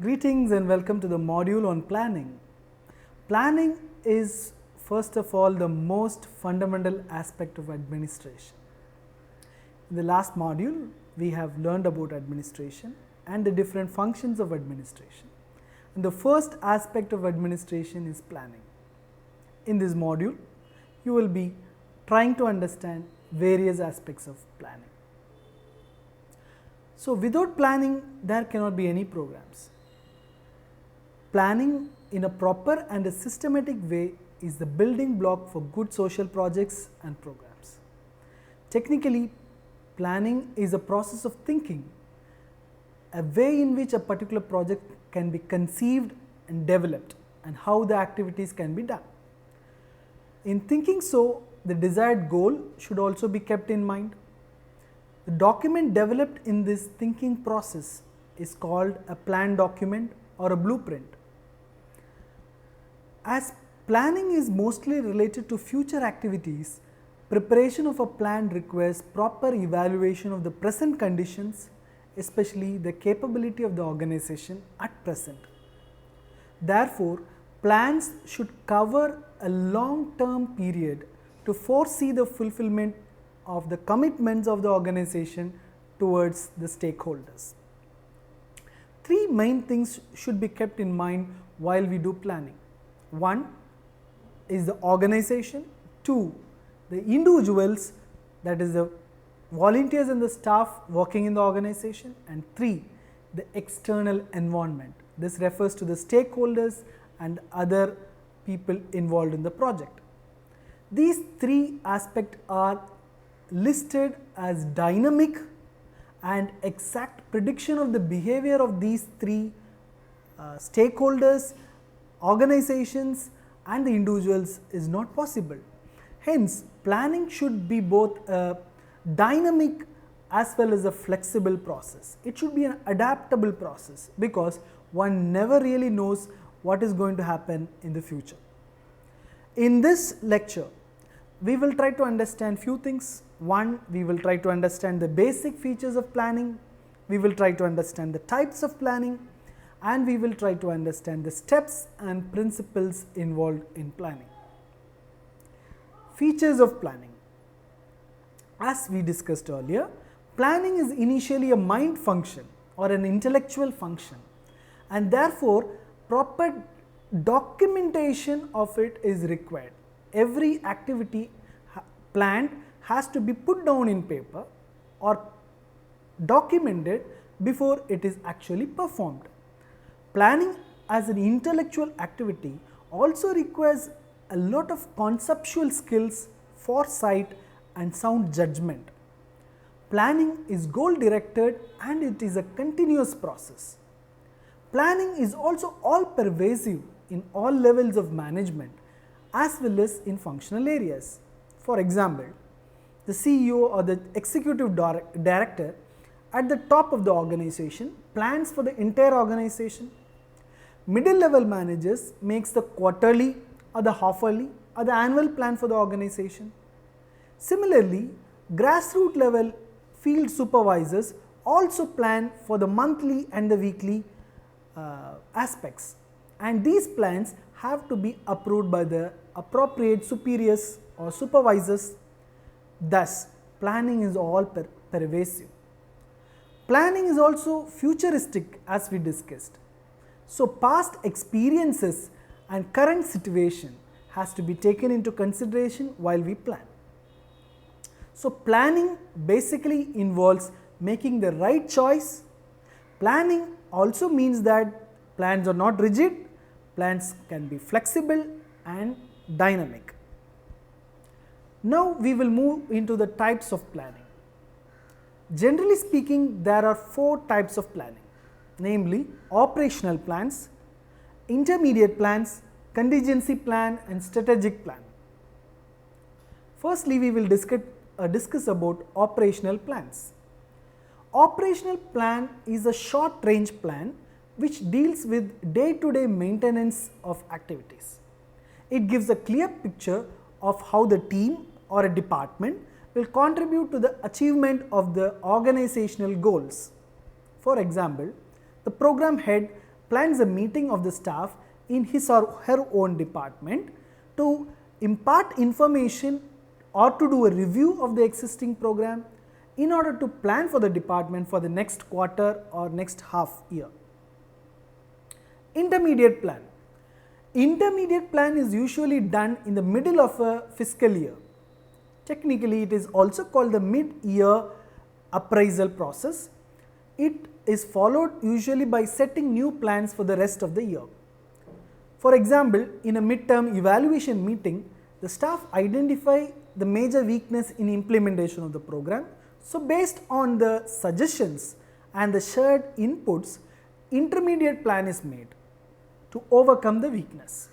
Greetings and welcome to the module on planning. Planning is first of all the most fundamental aspect of administration. In the last module, we have learned about administration and the different functions of administration. And the first aspect of administration is planning. In this module, you will be trying to understand various aspects of planning. So, without planning, there cannot be any programs. Planning in a proper and a systematic way is the building block for good social projects and programs. Technically, planning is a process of thinking, a way in which a particular project can be conceived and developed, and how the activities can be done. In thinking so, the desired goal should also be kept in mind. The document developed in this thinking process is called a plan document or a blueprint. As planning is mostly related to future activities, preparation of a plan requires proper evaluation of the present conditions, especially the capability of the organization at present. Therefore, plans should cover a long-term period to foresee the fulfillment of the commitments of the organization towards the stakeholders. Three main things should be kept in mind while we do planning. One is the organization, two, the individuals, that is the volunteers and the staff working in the organization, and three, the external environment. This refers to the stakeholders and other people involved in the project. These three aspects are listed as dynamic, and exact prediction of the behavior of these three stakeholders, organizations and the individuals is not possible. Hence, planning should be both a dynamic as well as a flexible process. It should be an adaptable process because one never really knows what is going to happen in the future. In this lecture, we will try to understand few things. One, we will try to understand the basic features of planning, we will try to understand the types of planning, and we will try to understand the steps and principles involved in planning. Features of planning. As we discussed earlier, planning is initially a mind function or an intellectual function, and therefore proper documentation of it is required. Every activity planned has to be put down in paper or documented before it is actually performed. Planning as an intellectual activity also requires a lot of conceptual skills, foresight and sound judgment. Planning is goal directed and it is a continuous process. Planning is also all pervasive in all levels of management as well as in functional areas. For example, the CEO or the executive director at the top of the organization plans for the entire organization. Middle level managers makes the quarterly or the half-yearly or the annual plan for the organization. Similarly, grassroots level field supervisors also plan for the monthly and the weekly aspects, and these plans have to be approved by the appropriate superiors or supervisors. Thus, planning is all pervasive. Planning is also futuristic as we discussed. So, past experiences and current situation has to be taken into consideration while we plan. So, planning basically involves making the right choice. Planning also means that plans are not rigid, plans can be flexible and dynamic. Now, we will move into the types of planning. Generally speaking, there are four types of planning, namely operational plans, intermediate plans, contingency plan and strategic plan. Firstly, we will discuss about operational plans. Operational plan is a short range plan which deals with day-to-day maintenance of activities. It gives a clear picture of how the team or a department will contribute to the achievement of the organizational goals. For example, the program head plans a meeting of the staff in his or her own department to impart information or to do a review of the existing program in order to plan for the department for the next quarter or next half year. Intermediate plan. Intermediate plan is usually done in the middle of a fiscal year. Technically, it is also called the mid-year appraisal process. It is followed usually by setting new plans for the rest of the year. For example, in a midterm evaluation meeting, the staff identify the major weakness in implementation of the program. So, based on the suggestions and the shared inputs, intermediate plan is made to overcome the weakness.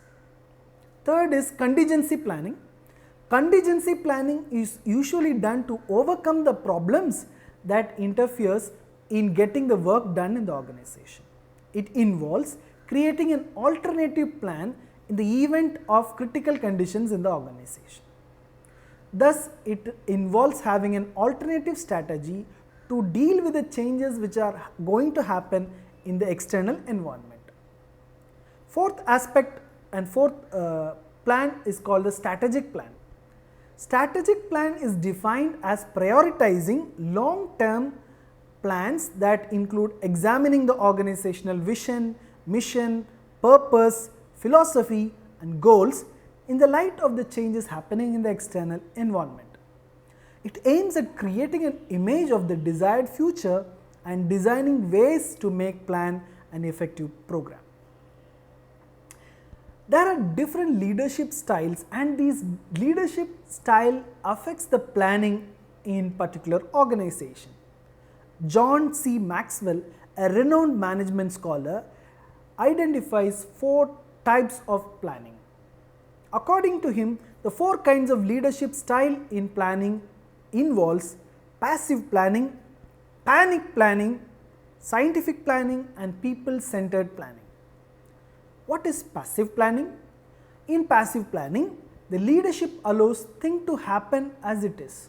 Third is contingency planning. Contingency planning is usually done to overcome the problems that interferes in getting the work done in the organization. It involves creating an alternative plan in the event of critical conditions in the organization. Thus, it involves having an alternative strategy to deal with the changes which are going to happen in the external environment. Fourth aspect and fourth plan is called the strategic plan. Strategic plan is defined as prioritizing long-term plans that include examining the organizational vision, mission, purpose, philosophy and goals in the light of the changes happening in the external environment. It aims at creating an image of the desired future and designing ways to make plan an effective program. There are different leadership styles, and these leadership style affects the planning in particular organization. John C. Maxwell, a renowned management scholar, identifies 4 types of planning. According to him, the 4 kinds of leadership style in planning involves passive planning, panic planning, scientific planning and people-centered planning. What is passive planning? In passive planning, the leadership allows things to happen as it is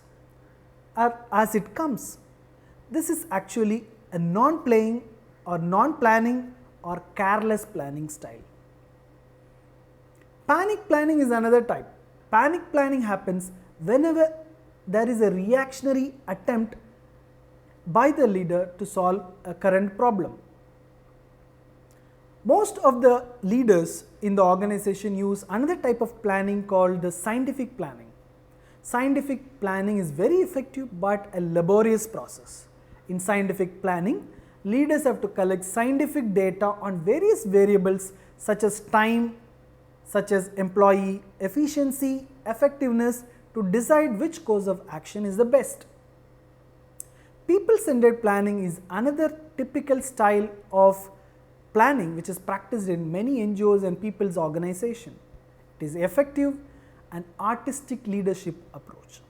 or as it comes. This is actually a non-playing or non-planning or careless planning style. Panic planning is another type. Panic planning happens whenever there is a reactionary attempt by the leader to solve a current problem. Most of the leaders in the organization use another type of planning called the scientific planning. Scientific planning is very effective but a laborious process. In scientific planning, leaders have to collect scientific data on various variables such as time, such as employee efficiency, effectiveness to decide which course of action is the best. People-centered planning is another typical style of planning which is practiced in many NGOs and people's organization. It is effective and artistic leadership approach.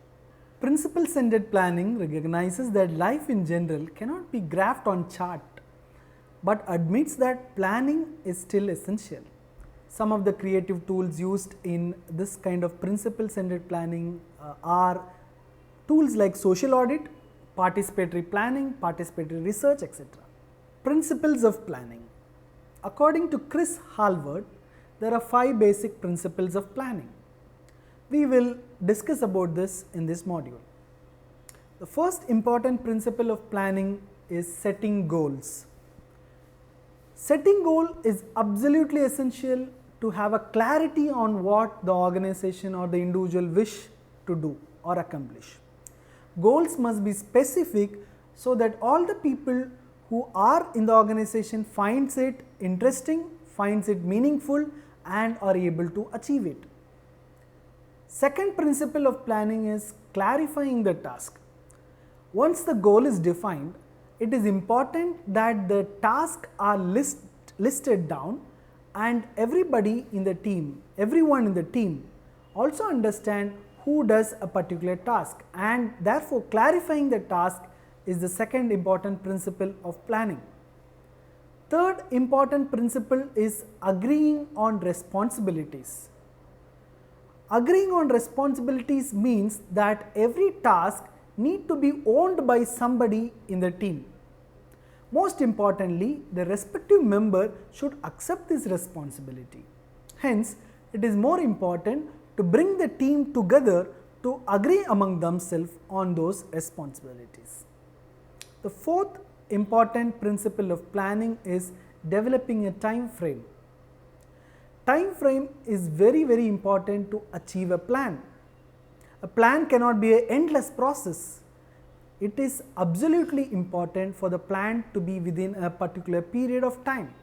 Principle-centered planning recognizes that life in general cannot be graphed on chart, but admits that planning is still essential. Some of the creative tools used in this kind of principle-centered planning are tools like social audit, participatory planning, participatory research, etc. Principles of planning. According to Chris Halvard, there are 5 basic principles of planning. We will discuss about this in this module. The first important principle of planning is setting goals. Setting goal is absolutely essential to have a clarity on what the organization or the individual wish to do or accomplish. Goals must be specific so that all the people who are in the organization finds it interesting, finds it meaningful and are able to achieve it. Second principle of planning is clarifying the task. Once the goal is defined, it is important that the tasks are listed down and everybody in the team, everyone in the team also understand who does a particular task, and therefore clarifying the task is the second important principle of planning. Third important principle is agreeing on responsibilities. Agreeing on responsibilities means that every task need to be owned by somebody in the team. Most importantly, the respective member should accept this responsibility. Hence, it is more important to bring the team together to agree among themselves on those responsibilities. The fourth important principle of planning is developing a time frame. Time frame is very important to achieve a plan. A plan cannot be an endless process. It is absolutely important for the plan to be within a particular period of time.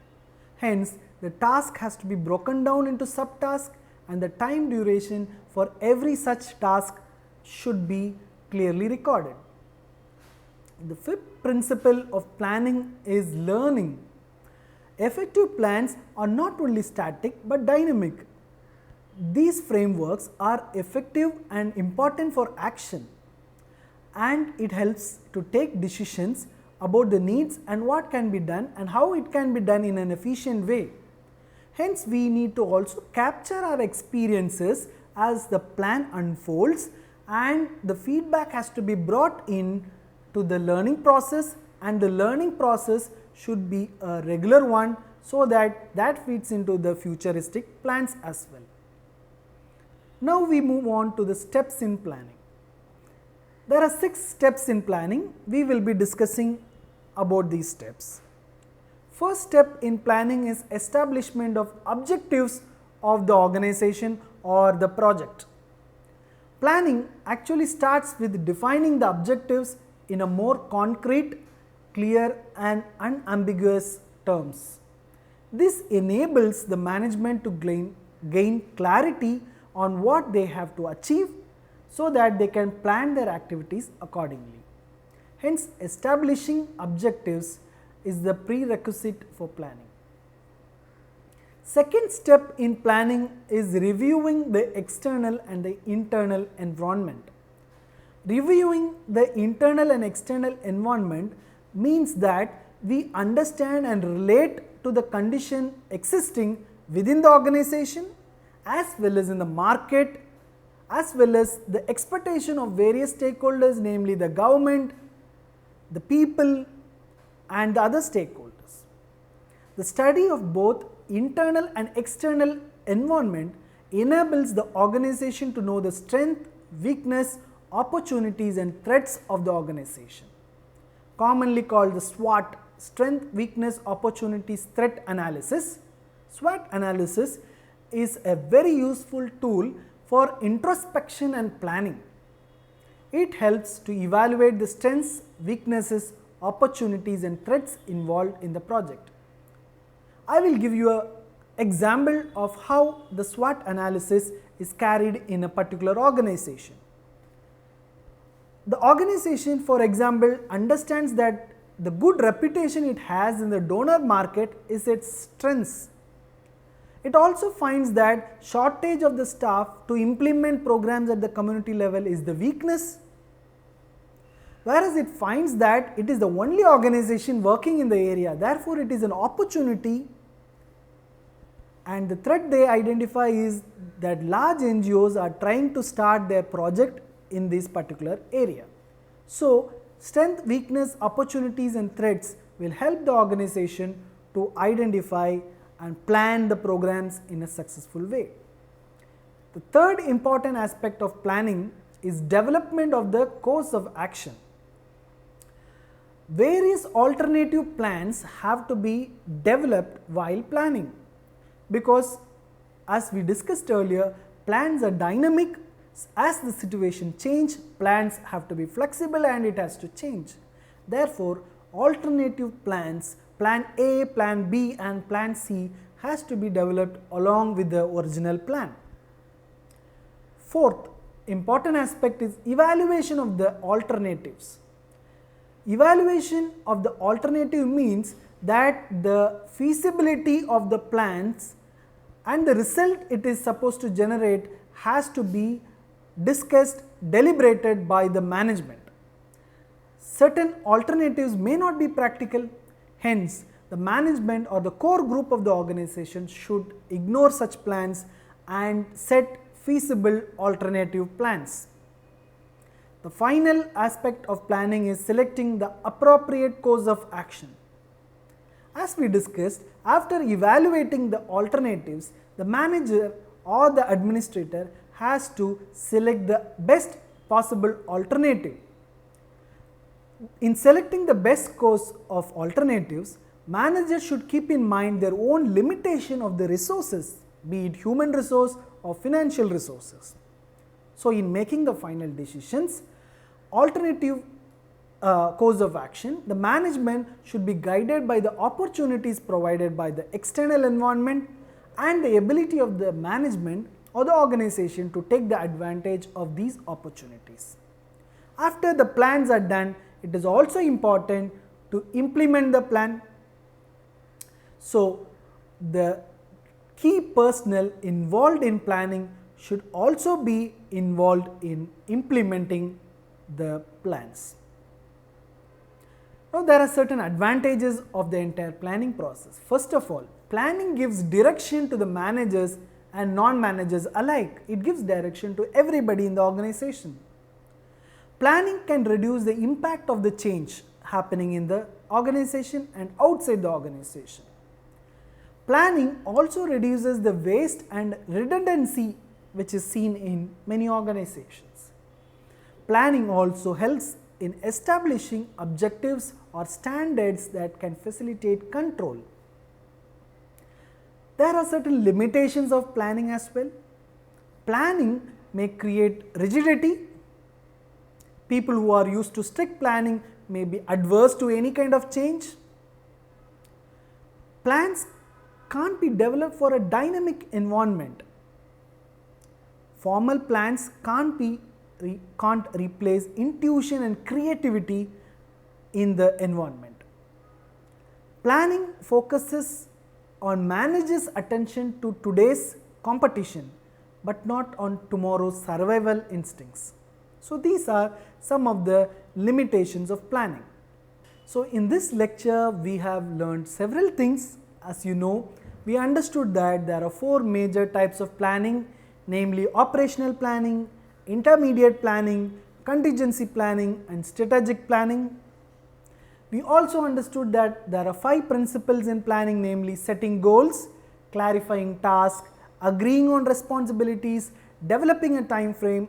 Hence, the task has to be broken down into subtasks and the time duration for every such task should be clearly recorded. The fifth principle of planning is learning. Effective plans are not only static but dynamic. These frameworks are effective and important for action, and it helps to take decisions about the needs and what can be done and how it can be done in an efficient way. Hence, we need to also capture our experiences as the plan unfolds, and the feedback has to be brought in to the learning process, and the learning process should be a regular one so that that feeds into the futuristic plans as well. Now we move on to the steps in planning. There are 6 steps in planning. We will be discussing about these steps. First step in planning is establishment of objectives of the organization or the project. Planning actually starts with defining the objectives in a more concrete, clear and unambiguous terms. This enables the management to gain clarity on what they have to achieve so that they can plan their activities accordingly. Hence, establishing objectives is the prerequisite for planning. Second step in planning is reviewing the external and the internal environment. Reviewing the internal and external environment means that we understand and relate to the condition existing within the organization as well as in the market, as well as the expectation of various stakeholders, namely the government, the people and the other stakeholders. The study of both internal and external environment enables the organization to know the strength, weakness, opportunities and threats of the organization. Commonly called the SWOT, strength, weakness, opportunities, threat analysis. SWOT analysis is a very useful tool for introspection and planning. It helps to evaluate the strengths, weaknesses, opportunities and threats involved in the project. I will give you an example of how the SWOT analysis is carried in a particular organization. The organization, for example, understands that the good reputation it has in the donor market is its strengths. It also finds that shortage of the staff to implement programs at the community level is the weakness, whereas it finds that it is the only organization working in the area, therefore it is an opportunity, and the threat they identify is that large NGOs are trying to start their project in this particular area. So, strength, weakness, opportunities and threats will help the organization to identify and plan the programs in a successful way. The third important aspect of planning is development of the course of action. Various alternative plans have to be developed while planning, because as we discussed earlier, plans are dynamic. As the situation changes, plans have to be flexible and it has to change. Therefore, alternative plans, plan A, plan B and plan C has to be developed along with the original plan. Fourth important aspect is evaluation of the alternatives. Evaluation of the alternative means that the feasibility of the plans and the result it is supposed to generate has to be discussed, deliberated by the management. Certain alternatives may not be practical, hence the management or the core group of the organization should ignore such plans and set feasible alternative plans. The final aspect of planning is selecting the appropriate course of action. As we discussed, after evaluating the alternatives, the manager or the administrator has to select the best possible alternative. In selecting the best course of alternatives, managers should keep in mind their own limitation of the resources, be it human resource or financial resources. So, in making the final decisions, alternative course of action, the management should be guided by the opportunities provided by the external environment and the ability of the management or the organization to take the advantage of these opportunities. After the plans are done, it is also important to implement the plan. So, the key personnel involved in planning should also be involved in implementing the plans. Now, there are certain advantages of the entire planning process. First of all, planning gives direction to the managers and non-managers alike. It gives direction to everybody in the organization. Planning can reduce the impact of the change happening in the organization and outside the organization. Planning also reduces the waste and redundancy which is seen in many organizations. Planning also helps in establishing objectives or standards that can facilitate control. There are certain limitations of planning as well. Planning may create rigidity. People who are used to strict planning may be adverse to any kind of change. Plans can't be developed for a dynamic environment. Formal plans can't replace intuition and creativity in the environment. Planning focuses on managers' attention to today's competition, but not on tomorrow's survival instincts. So, these are some of the limitations of planning. So, in this lecture, we have learned several things. As you know, we understood that there are 4 major types of planning, namely operational planning, intermediate planning, contingency planning and strategic planning. We also understood that there are 5 principles in planning, namely setting goals, clarifying tasks, agreeing on responsibilities, developing a time frame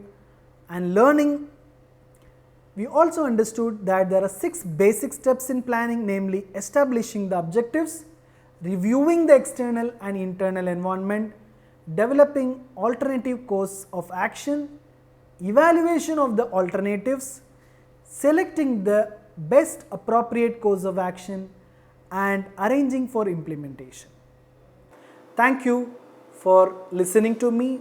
and learning. We also understood that there are 6 basic steps in planning, namely establishing the objectives, reviewing the external and internal environment, developing alternative course of action, evaluation of the alternatives, selecting the best appropriate course of action and arranging for implementation. Thank you for listening to me.